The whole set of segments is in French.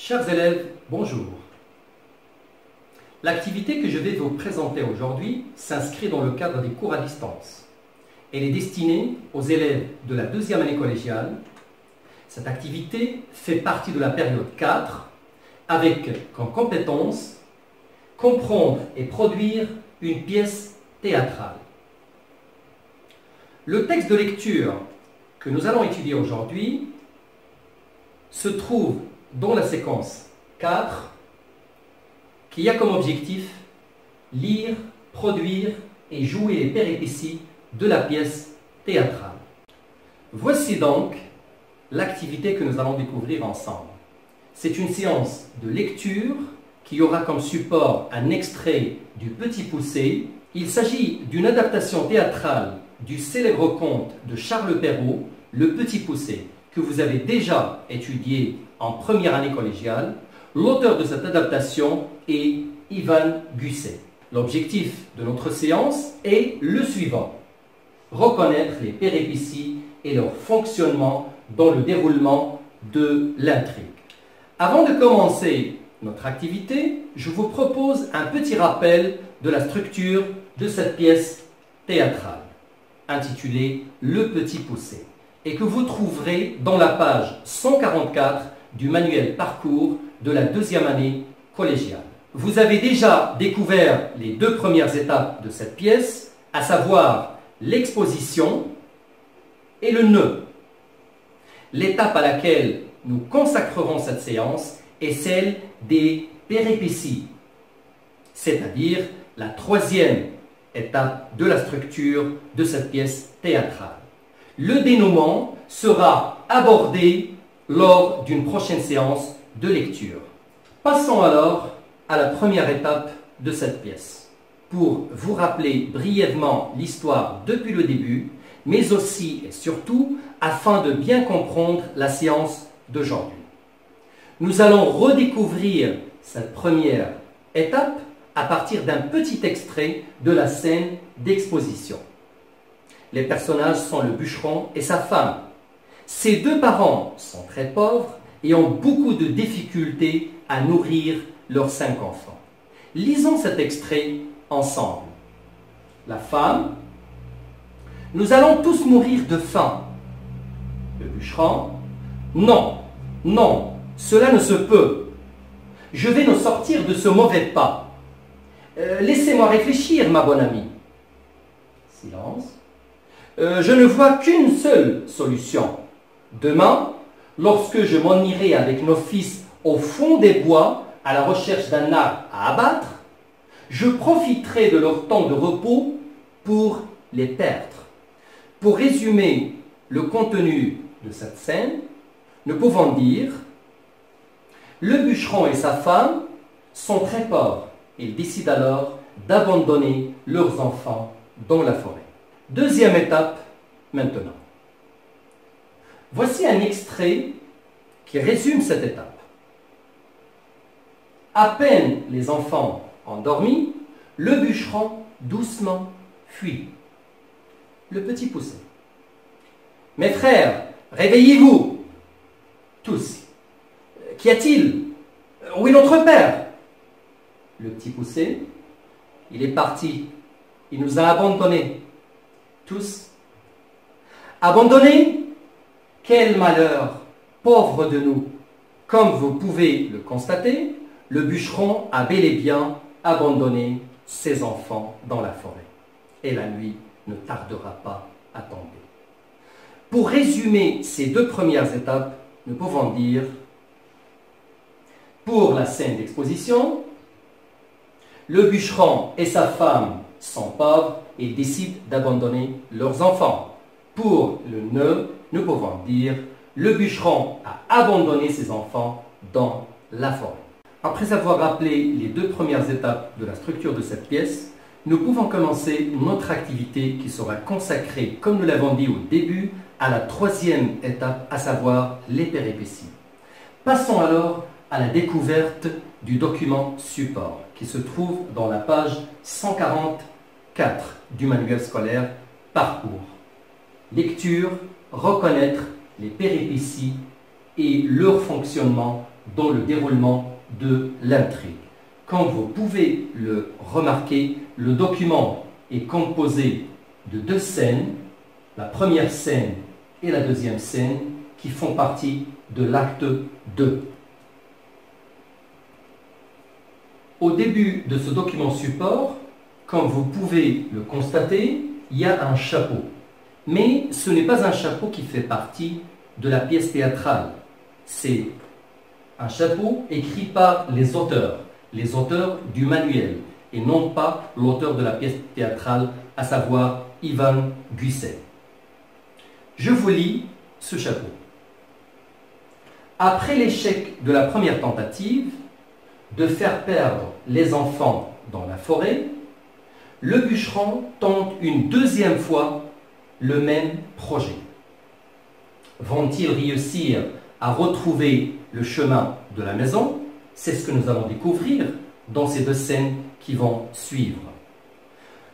Chers élèves, bonjour. L'activité que je vais vous présenter aujourd'hui s'inscrit dans le cadre des cours à distance. Elle est destinée aux élèves de la deuxième année collégiale. Cette activité fait partie de la période 4 avec comme compétence comprendre et produire une pièce théâtrale. Le texte de lecture que nous allons étudier aujourd'hui se trouve dans la séquence 4 qui a comme objectif lire, produire et jouer les péripéties de la pièce théâtrale. Voici donc l'activité que nous allons découvrir ensemble. C'est une séance de lecture qui aura comme support un extrait du Petit Poucet. Il s'agit d'une adaptation théâtrale du célèbre conte de Charles Perrault, Le Petit Poucet, que vous avez déjà étudié en première année collégiale. L'auteur de cette adaptation est Ivan Gusset. L'objectif de notre séance est le suivant: reconnaître les péripéties et leur fonctionnement dans le déroulement de l'intrigue. Avant de commencer notre activité, je vous propose un petit rappel de la structure de cette pièce théâtrale, intitulée Le Petit Poucet, et que vous trouverez dans la page 144 du manuel parcours de la deuxième année collégiale. Vous avez déjà découvert les deux premières étapes de cette pièce, à savoir l'exposition et le nœud. L'étape à laquelle nous consacrerons cette séance est celle des péripéties, c'est-à-dire la troisième étape de la structure de cette pièce théâtrale. Le dénouement sera abordé lors d'une prochaine séance de lecture. Passons alors à la première étape de cette pièce, pour vous rappeler brièvement l'histoire depuis le début, mais aussi et surtout afin de bien comprendre la séance d'aujourd'hui. Nous allons redécouvrir cette première étape à partir d'un petit extrait de la scène d'exposition. Les personnages sont le bûcheron et sa femme. Ces deux parents sont très pauvres et ont beaucoup de difficultés à nourrir leurs 5 enfants. Lisons cet extrait ensemble. La femme: nous allons tous mourir de faim. Le bûcheron: non, non, cela ne se peut. Je vais nous sortir de ce mauvais pas. Laissez-moi réfléchir, ma bonne amie. Silence. Je ne vois qu'une seule solution. Demain, lorsque je m'en irai avec nos fils au fond des bois à la recherche d'un arbre à abattre, je profiterai de leur temps de repos pour les perdre. Pour résumer le contenu de cette scène, nous pouvons dire: le bûcheron et sa femme sont très pauvres. Ils décident alors d'abandonner leurs enfants dans la forêt. Deuxième étape maintenant. Voici un extrait qui résume cette étape. À peine les enfants endormis, le bûcheron doucement fuit. Le Petit Poucet: mes frères, réveillez-vous! Tous: qu'y a-t-il? Où est notre père? Le Petit Poucet: il est parti, il nous a abandonnés. Tous: abandonnés? Quel malheur, pauvre de nous! Comme vous pouvez le constater, le bûcheron a bel et bien abandonné ses enfants dans la forêt. Et la nuit ne tardera pas à tomber. Pour résumer ces deux premières étapes, nous pouvons dire: pour la scène d'exposition, le bûcheron et sa femme sont pauvres et décident d'abandonner leurs enfants. Pour le nœud, nous pouvons dire: le bûcheron a abandonné ses enfants dans la forêt. Après avoir rappelé les deux premières étapes de la structure de cette pièce, nous pouvons commencer notre activité qui sera consacrée, comme nous l'avons dit au début, à la troisième étape, à savoir les péripéties. Passons alors à la découverte du document support qui se trouve dans la page 144 du manuel scolaire Parcours. Lecture: reconnaître les péripéties et leur fonctionnement dans le déroulement de l'intrigue. Comme vous pouvez le remarquer, le document est composé de deux scènes, la première scène et la deuxième scène, qui font partie de l'acte 2. Au début de ce document support, comme vous pouvez le constater, il y a un chapeau. Mais ce n'est pas un chapeau qui fait partie de la pièce théâtrale. C'est un chapeau écrit par les auteurs du manuel, et non pas l'auteur de la pièce théâtrale, à savoir Ivan Gusset. Je vous lis ce chapeau. Après l'échec de la première tentative de faire perdre les enfants dans la forêt, le bûcheron tente une deuxième fois le même projet. Vont-ils réussir à retrouver le chemin de la maison? C'est ce que nous allons découvrir dans ces deux scènes qui vont suivre.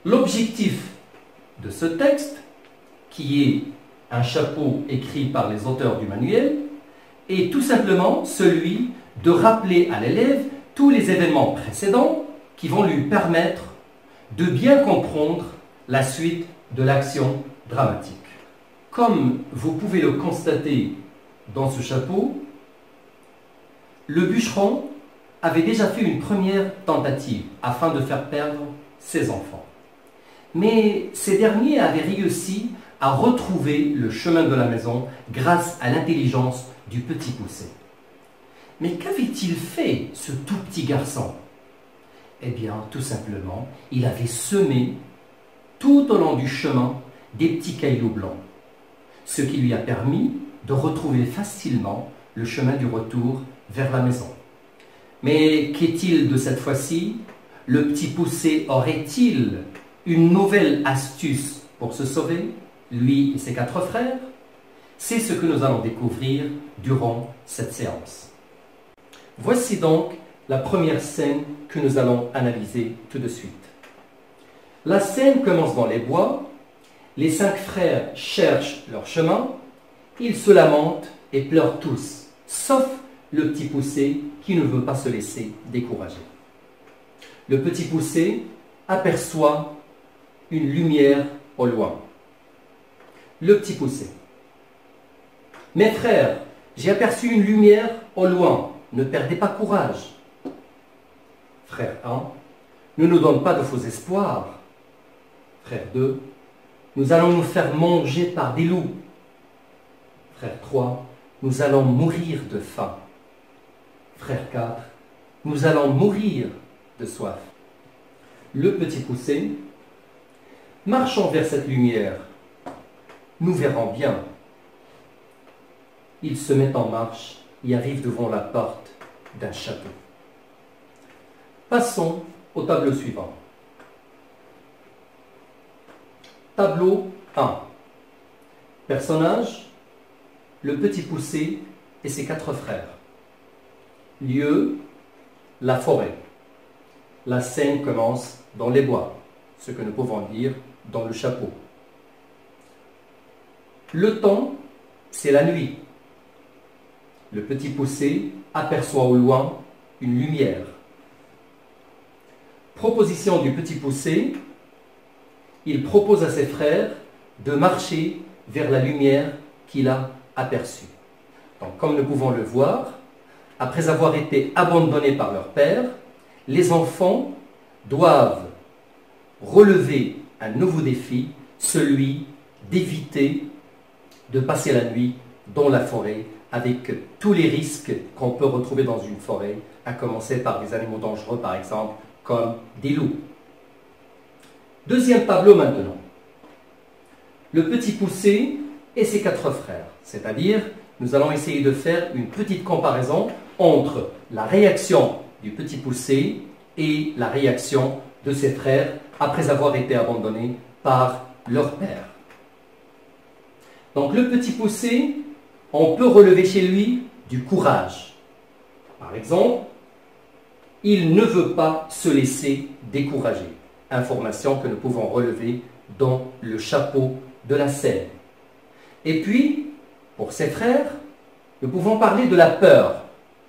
L'objectif de ce texte, qui est un chapeau écrit par les auteurs du manuel, est tout simplement celui de rappeler à l'élève tous les événements précédents qui vont lui permettre de bien comprendre la suite de l'action dramatique. Comme vous pouvez le constater dans ce chapeau, le bûcheron avait déjà fait une première tentative afin de faire perdre ses enfants. Mais ces derniers avaient réussi à retrouver le chemin de la maison grâce à l'intelligence du petit poucet. Mais qu'avait-il fait, ce tout petit garçon? Eh bien, tout simplement, il avait semé tout au long du chemin des petits cailloux blancs, ce qui lui a permis de retrouver facilement le chemin du retour vers la maison. Mais qu'est-il de cette fois-ci? Le petit poucet aurait-il une nouvelle astuce pour se sauver, lui et ses 4 frères? C'est ce que nous allons découvrir durant cette séance. Voici donc la première scène que nous allons analyser tout de suite. La scène commence dans les bois. Les 5 frères cherchent leur chemin. Ils se lamentent et pleurent tous, sauf le petit poucet qui ne veut pas se laisser décourager. Le petit poucet aperçoit une lumière au loin. Le petit poucet. Mes frères, j'ai aperçu une lumière au loin. Ne perdez pas courage. Frère 1, ne nous donne pas de faux espoirs. Frère 2, nous allons nous faire manger par des loups. Frère 3, nous allons mourir de faim. Frère 4, nous allons mourir de soif. Le petit poucet, marchons vers cette lumière. Nous verrons bien. Il se met en marche et arrive devant la porte d'un château. Passons au tableau suivant. Tableau 1. Personnage, le petit poucet et ses 4 frères. Lieu, la forêt. La scène commence dans les bois, ce que nous pouvons dire dans le chapeau. Le temps, c'est la nuit. Le petit poucet aperçoit au loin une lumière. Proposition du petit poucet, il propose à ses frères de marcher vers la lumière qu'il a aperçue. Donc, comme nous pouvons le voir, après avoir été abandonnés par leur père, les enfants doivent relever un nouveau défi, celui d'éviter de passer la nuit dans la forêt avec tous les risques qu'on peut retrouver dans une forêt, à commencer par des animaux dangereux par exemple, comme des loups. Deuxième tableau maintenant. Le petit poucet et ses 4 frères, c'est-à-dire nous allons essayer de faire une petite comparaison entre la réaction du petit poucet et la réaction de ses frères après avoir été abandonnés par leur père. Donc le petit poucet, on peut relever chez lui du courage. Par exemple, il ne veut pas se laisser décourager. Information que nous pouvons relever dans le chapeau de la scène. Et puis, pour ses frères, nous pouvons parler de la peur.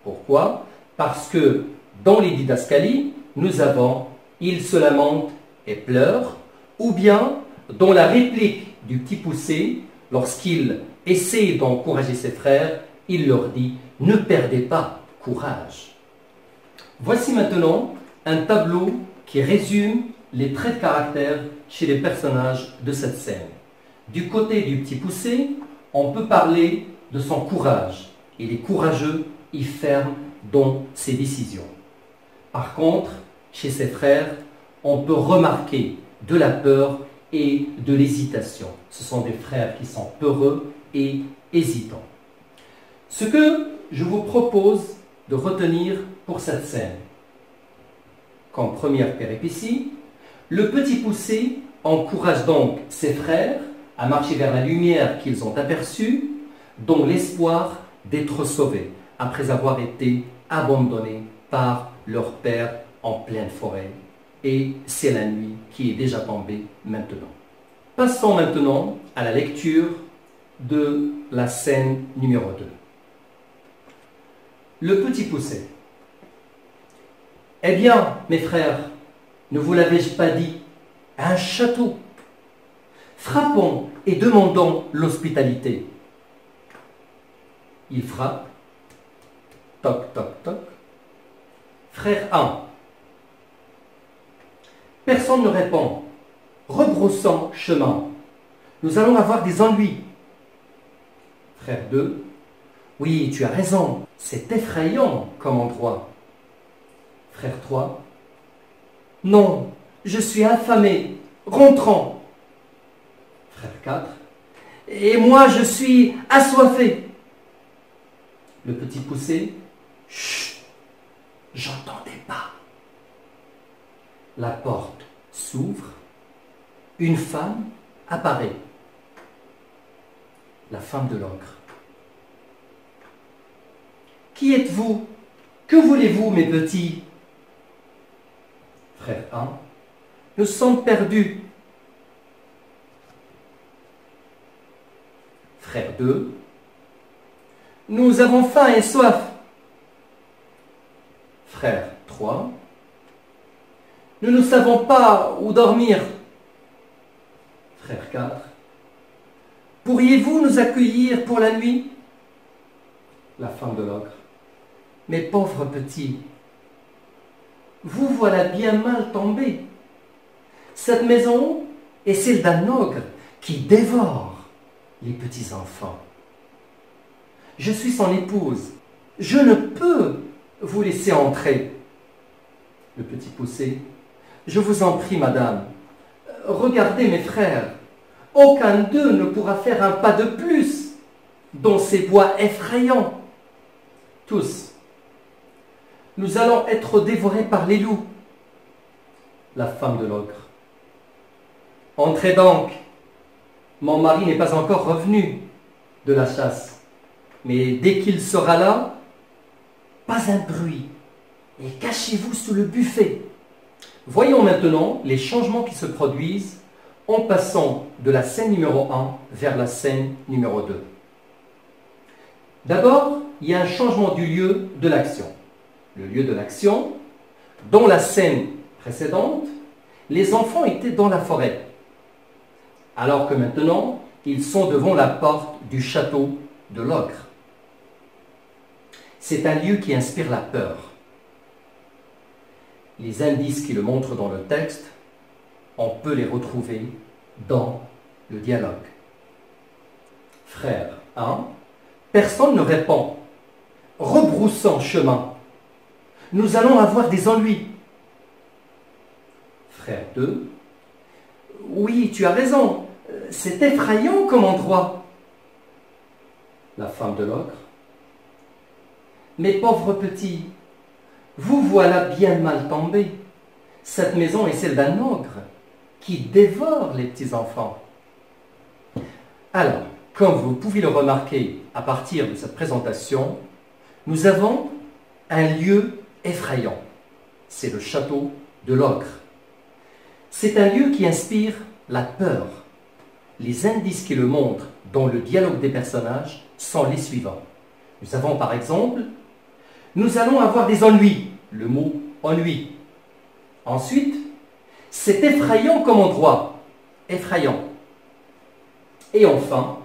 Pourquoi? Parce que dans les didascalies, nous avons « il se lamente et pleure » ou bien dans la réplique du petit poussé, lorsqu'il essaie d'encourager ses frères, il leur dit « ne perdez pas courage ». Voici maintenant un tableau qui résume les traits de caractère chez les personnages de cette scène. Du côté du petit poussé, on peut parler de son courage. Il est courageux, il ferme dans ses décisions. Par contre, chez ses frères, on peut remarquer de la peur et de l'hésitation. Ce sont des frères qui sont peureux et hésitants. Ce que je vous propose de retenir pour cette scène, comme première péripétie, le petit poussé encourage donc ses frères à marcher vers la lumière qu'ils ont aperçue, dans l'espoir d'être sauvés, après avoir été abandonnés par leur père en pleine forêt. Et c'est la nuit qui est déjà tombée maintenant. Passons maintenant à la lecture de la scène numéro 2. Le petit poussé. Eh bien, mes frères, ne vous l'avais-je pas dit, un château. Frappons et demandons l'hospitalité. Il frappe. Toc, toc, toc. Frère 1. Personne ne répond. Rebroussons chemin. Nous allons avoir des ennuis. Frère 2. Oui, tu as raison. C'est effrayant comme endroit. Frère 3. Non, je suis affamé. Rentrons. Frère 4. Et moi, je suis assoiffé. Le petit poussé. Chut, j'entendais pas. La porte s'ouvre. Une femme apparaît. La femme de l'ogre. Qui êtes-vous? Que voulez-vous, mes petits? Frère 1. Nous sommes perdus. Frère 2. Nous avons faim et soif. Frère 3. Nous ne savons pas où dormir. Frère 4. Pourriez-vous nous accueillir pour la nuit? La femme de l'ogre. Mes pauvres petits, vous voilà bien mal tombés. Cette maison est celle d'un ogre qui dévore les petits enfants. Je suis son épouse. Je ne peux vous laisser entrer. Le petit poussé. Je vous en prie, madame. Regardez mes frères. Aucun d'eux ne pourra faire un pas de plus dans ces bois effrayants. Tous. Nous allons être dévorés par les loups. La femme de l'ogre. Entrez donc. Mon mari n'est pas encore revenu de la chasse. Mais dès qu'il sera là, pas un bruit. Et cachez-vous sous le buffet. Voyons maintenant les changements qui se produisent en passant de la scène numéro 1 vers la scène numéro 2. D'abord, il y a un changement du lieu de l'action. Le lieu de l'action, dans la scène précédente, les enfants étaient dans la forêt, alors que maintenant, ils sont devant la porte du château de l'ogre. C'est un lieu qui inspire la peur. Les indices qui le montrent dans le texte, on peut les retrouver dans le dialogue. Frère 1, personne ne répond. Rebroussons chemin. Nous allons avoir des ennuis. Frère 2, oui, tu as raison, c'est effrayant comme endroit. La femme de l'ogre, mes pauvres petits, vous voilà bien mal tombés. Cette maison est celle d'un ogre qui dévore les petits-enfants. Alors, comme vous pouvez le remarquer à partir de cette présentation, nous avons un lieu effrayant. C'est le château de l'ogre. C'est un lieu qui inspire la peur. Les indices qui le montrent dans le dialogue des personnages sont les suivants. Nous avons par exemple nous allons avoir des ennuis. Le mot ennui. Ensuite, c'est effrayant comme endroit. Effrayant. Et enfin,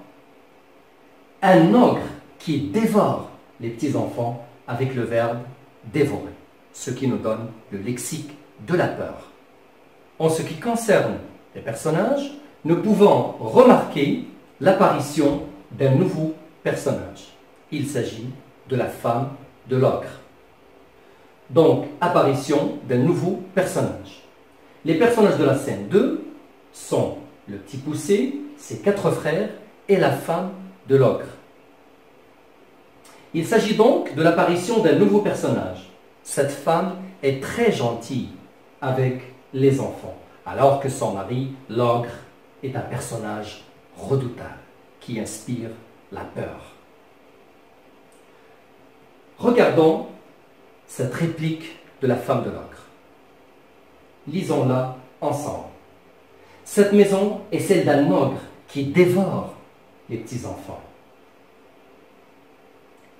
un ogre qui dévore les petits-enfants avec le verbe dévorer, ce qui nous donne le lexique de la peur. En ce qui concerne les personnages, nous pouvons remarquer l'apparition d'un nouveau personnage. Il s'agit de la femme de l'ogre. Donc, apparition d'un nouveau personnage. Les personnages de la scène 2 sont le petit poussé, ses 4 frères et la femme de l'ogre. Il s'agit donc de l'apparition d'un nouveau personnage. Cette femme est très gentille avec les enfants, alors que son mari, l'ogre, est un personnage redoutable qui inspire la peur. Regardons cette réplique de la femme de l'ogre. Lisons-la ensemble. Cette maison est celle d'un ogre qui dévore les petits-enfants.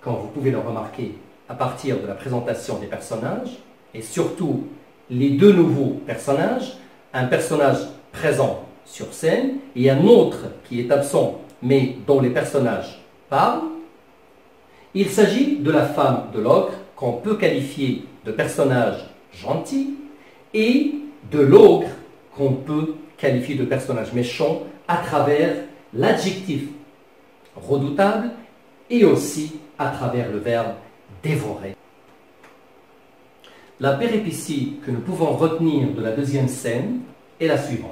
Comme vous pouvez le remarquer à partir de la présentation des personnages, et surtout les 2 nouveaux personnages, un personnage présent sur scène et un autre qui est absent mais dont les personnages parlent, il s'agit de la femme de l'ogre qu'on peut qualifier de personnage gentil et de l'ogre qu'on peut qualifier de personnage méchant à travers l'adjectif redoutable et aussi à travers le verbe dévorer. La péripétie que nous pouvons retenir de la deuxième scène est la suivante.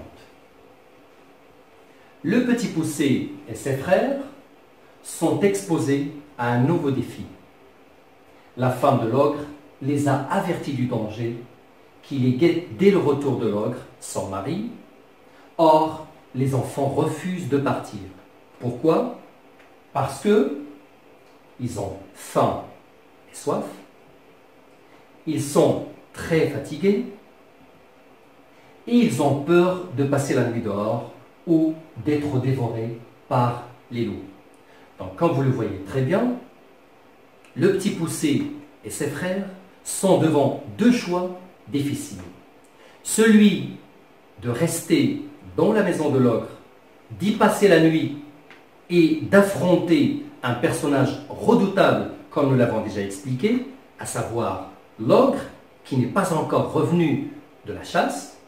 Le petit poussé et ses frères sont exposés à un nouveau défi. La femme de l'ogre les a avertis du danger qui les guette dès le retour de l'ogre, son mari. Or, les enfants refusent de partir. Pourquoi? Parce que ils ont faim et soif, ils sont très fatigués et ils ont peur de passer la nuit dehors ou d'être dévorés par les loups. Donc, comme vous le voyez très bien, le petit poussé et ses frères sont devant 2 choix difficiles. Celui de rester dans la maison de l'ogre, d'y passer la nuit et d'affronter un personnage redoutable, comme nous l'avons déjà expliqué, à savoir l'ogre qui n'est pas encore revenu de la chasse.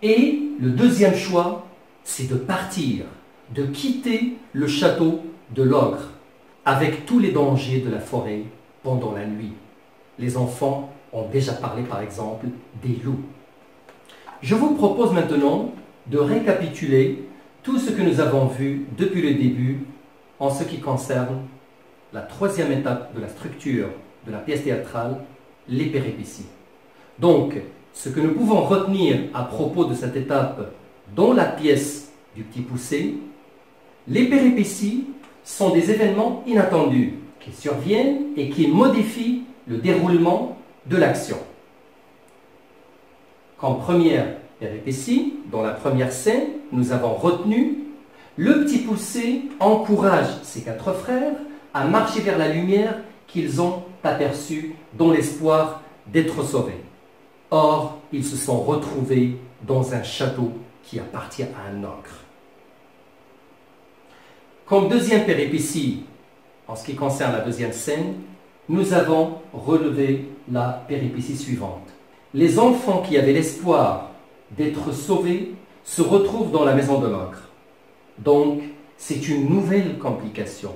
Et le deuxième choix, c'est de partir, de quitter le château de l'ogre, avec tous les dangers de la forêt pendant la nuit. Les enfants ont déjà parlé par exemple des loups. Je vous propose maintenant de récapituler tout ce que nous avons vu depuis le début en ce qui concerne la 3e étape de la structure de la pièce théâtrale, les péripéties. Donc, ce que nous pouvons retenir à propos de cette étape dans la pièce du petit poussé, les péripéties sont des événements inattendus qui surviennent et qui modifient le déroulement de l'action. Comme première péripétie, dans la première scène, nous avons retenu le petit poussé encourage ses 4 frères à marcher vers la lumière qu'ils ont aperçue dans l'espoir d'être sauvés. Or, ils se sont retrouvés dans un château qui appartient à un ogre. Comme deuxième péripétie, en ce qui concerne la deuxième scène, nous avons relevé la péripétie suivante. Les enfants qui avaient l'espoir d'être sauvés se retrouvent dans la maison de l'ogre. Donc, c'est une nouvelle complication.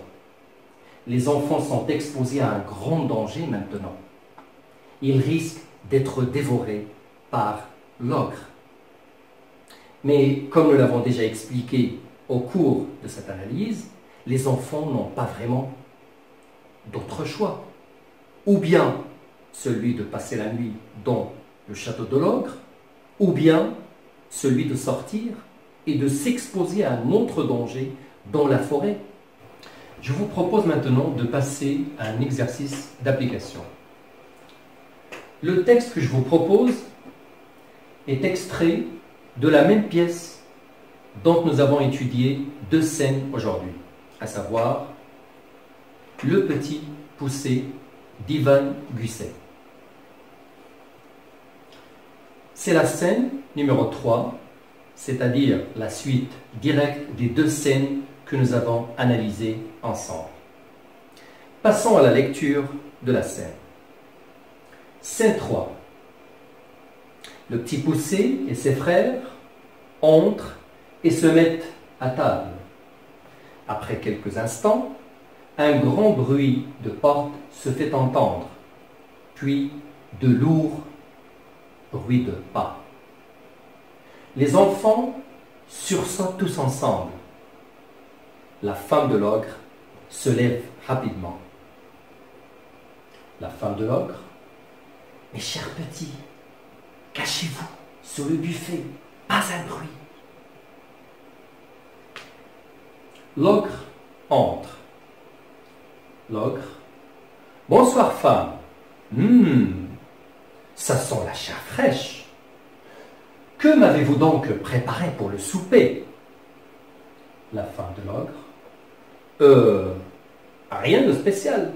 Les enfants sont exposés à un grand danger maintenant. Ils risquent d'être dévorés par l'ogre. Mais comme nous l'avons déjà expliqué au cours de cette analyse, les enfants n'ont pas vraiment d'autre choix. Ou bien celui de passer la nuit dans le château de l'ogre, ou bien celui de sortir et de s'exposer à un autre danger dans la forêt. Je vous propose maintenant de passer à un exercice d'application. Le texte que je vous propose est extrait de la même pièce dont nous avons étudié 2 scènes aujourd'hui, à savoir le petit poussé d'Ivan Gusset. C'est la scène numéro 3, c'est-à-dire la suite directe des deux scènes que nous avons analysées ensemble. Passons à la lecture de la scène. Scène 3. Le petit poussé et ses frères entrent et se mettent à table. Après quelques instants, un grand bruit de porte se fait entendre, puis de lourds bruits de pas. Les enfants sursautent tous ensemble. La femme de l'ogre se lève rapidement. La femme de l'ogre: mes chers petits, cachez-vous sur le buffet, pas un bruit. L'ogre entre. L'ogre: bonsoir femme. Ça sent la chair fraîche. Que m'avez-vous donc préparé pour le souper? La femme de l'ogre: rien de spécial.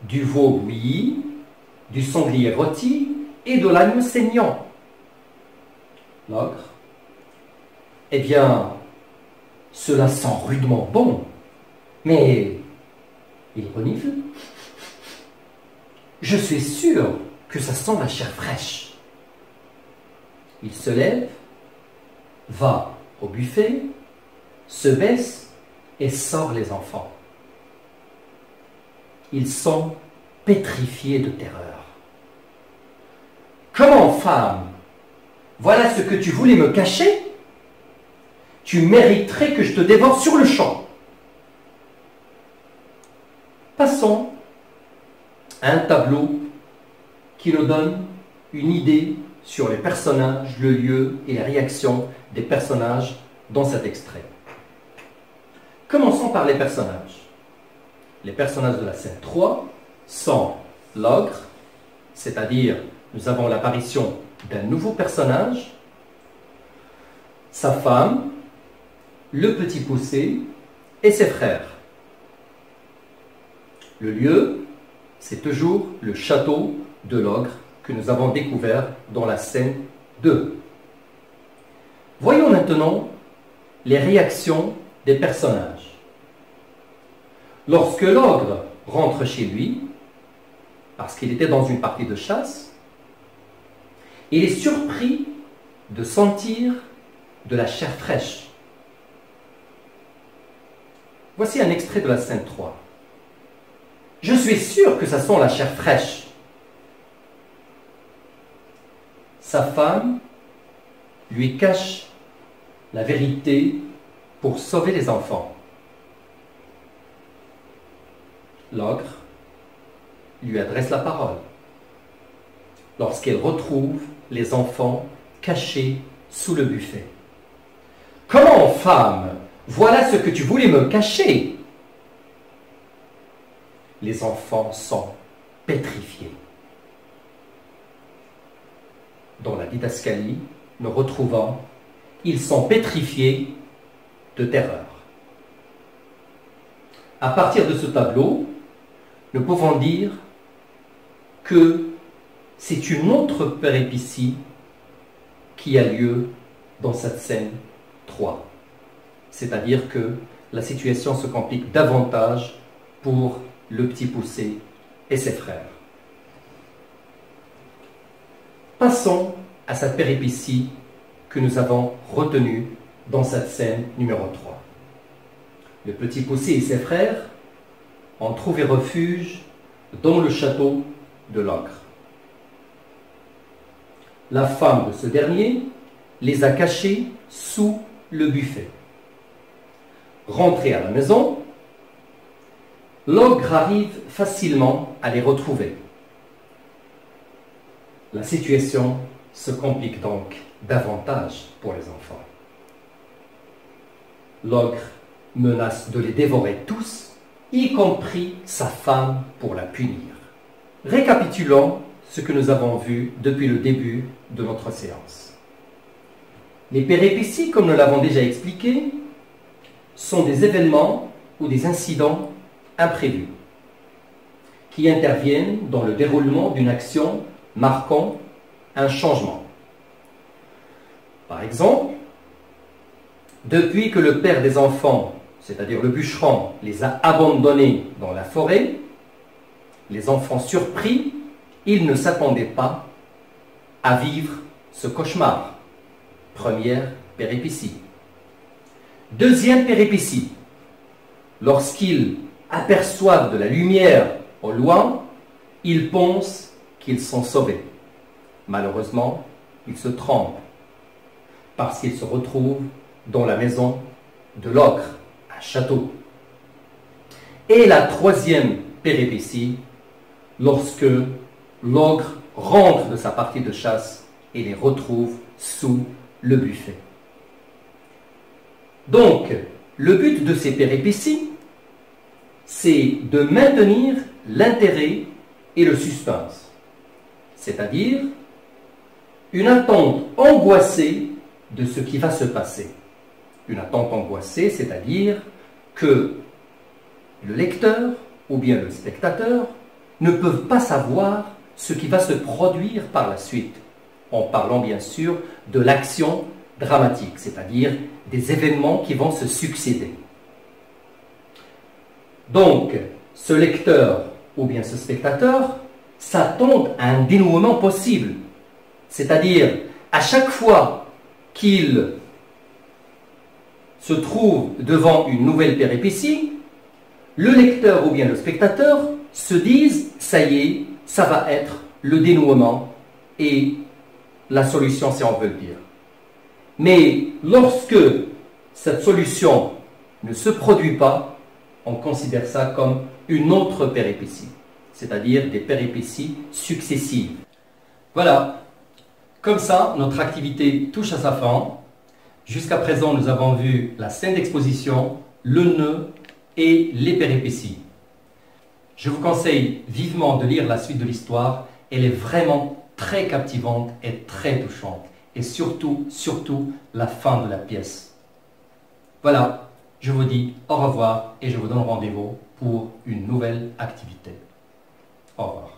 Du veau bouilli, du sanglier rôti et de l'agneau saignant. L'ogre: eh bien, cela sent rudement bon, mais il renifle. Je suis sûr que ça sent la chair fraîche. Il se lève, va au buffet, se baisse et sort les enfants. Ils sont pétrifiés de terreur. Comment, femme? Voilà ce que tu voulais me cacher? Tu mériterais que je te dévore sur le champ. Passons à un tableau qui nous donne une idée sur les personnages, le lieu et les réactions des personnages dans cet extrait. Commençons par les personnages. Les personnages de la scène 3 sont l'ogre, c'est-à-dire nous avons l'apparition d'un nouveau personnage, sa femme, le petit poussé et ses frères. Le lieu, c'est toujours le château de l'ogre que nous avons découvert dans la scène 2. Voyons maintenant les réactions des personnages. Lorsque l'ogre rentre chez lui, parce qu'il était dans une partie de chasse, il est surpris de sentir de la chair fraîche. Voici un extrait de la scène 3. Je suis sûr que ça sent la chair fraîche. Sa femme lui cache la vérité pour sauver les enfants. L'ogre lui adresse la parole lorsqu'elle retrouve les enfants cachés sous le buffet. Comment, femme? Voilà ce que tu voulais me cacher. Les enfants sont pétrifiés. Dans la didascalie, nous retrouvons « ils sont pétrifiés de terreur ». À partir de ce tableau, nous pouvons dire que c'est une autre péripétie qui a lieu dans cette scène 3. C'est-à-dire que la situation se complique davantage pour le petit poussé et ses frères. Passons à cette péripétie que nous avons retenue dans cette scène numéro 3. Le petit poussé et ses frères ont trouvé refuge dans le château de l'ogre. La femme de ce dernier les a cachés sous le buffet. Rentrés à la maison, l'ogre arrive facilement à les retrouver. La situation se complique donc davantage pour les enfants. L'ogre menace de les dévorer tous, y compris sa femme, pour la punir. Récapitulons ce que nous avons vu depuis le début de notre séance. Les péripéties, comme nous l'avons déjà expliqué, sont des événements ou des incidents imprévus qui interviennent dans le déroulement d'une action marquant un changement. Par exemple, depuis que le père des enfants, c'est-à-dire le bûcheron, les a abandonnés dans la forêt, les enfants surpris, ils ne s'attendaient pas à vivre ce cauchemar. Première péripétie. Deuxième péripétie. Lorsqu'ils aperçoivent de la lumière au loin, ils pensent qu'ils sont sauvés. Malheureusement, ils se trompent parce qu'ils se retrouvent dans la maison de l'ogre, un château. Et la troisième péripétie, lorsque l'ogre rentre de sa partie de chasse et les retrouve sous le buffet. Donc, le but de ces péripéties, c'est de maintenir l'intérêt et le suspense, c'est-à-dire une attente angoissée de ce qui va se passer. Une attente angoissée, c'est-à-dire que le lecteur ou bien le spectateur ne peuvent pas savoir ce qui va se produire par la suite, en parlant bien sûr de l'action dramatique, c'est-à-dire des événements qui vont se succéder. Donc, ce lecteur ou bien ce spectateur s'attend à un dénouement possible, c'est-à-dire à chaque fois qu'il se trouve devant une nouvelle péripétie, le lecteur ou bien le spectateur se disent « ça y est, ça va être le dénouement et la solution si on veut le dire ». Mais lorsque cette solution ne se produit pas, on considère ça comme une autre péripétie, c'est-à-dire des péripéties successives. Voilà, comme ça, notre activité touche à sa fin. Jusqu'à présent, nous avons vu la scène d'exposition, le nœud et les péripéties. Je vous conseille vivement de lire la suite de l'histoire. Elle est vraiment très captivante et très touchante. Et surtout, la fin de la pièce. Voilà, je vous dis au revoir et je vous donne rendez-vous pour une nouvelle activité. Au revoir.